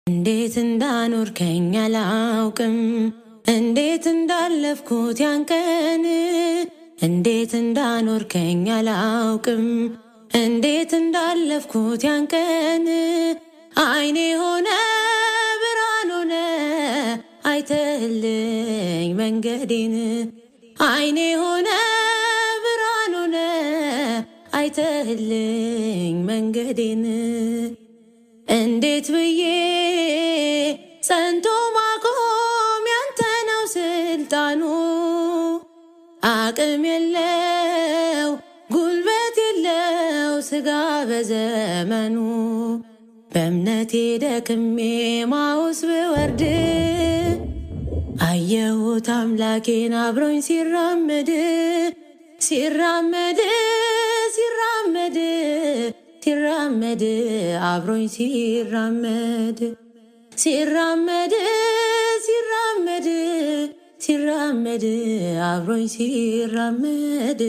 እንዴት እንዳኖርከኝ አላውቅም እንዴት እንዳለፍኩት ያን ቀን እንዴት እንዳኖርከኝ አላውቅም እንዴት እንዳለፍኩት ያን ቀን አይኔ ሆነ ብርሃን ሆነ አይተህልኝ መንገዴን አይኔ ሆነ ብርሃን ሆነ አይተህልኝ መንገዴን እንዴት ብዬ ጸንቶ ማቆም ያንተ ነው ስልጣኑ አቅም የለው ጉልበት የለው ስጋ በዘመኑ በእምነቴ ደክሜ ማውስ ብወርድ አየሁት አምላኬን አብሮኝ ሲራመድ ሲራመድ ሲራመድ ሲራመድ አብሮኝ ሲራመድ ሲራመድ ሲራመድ ሲራመድ አብሮኝ ሲራመድ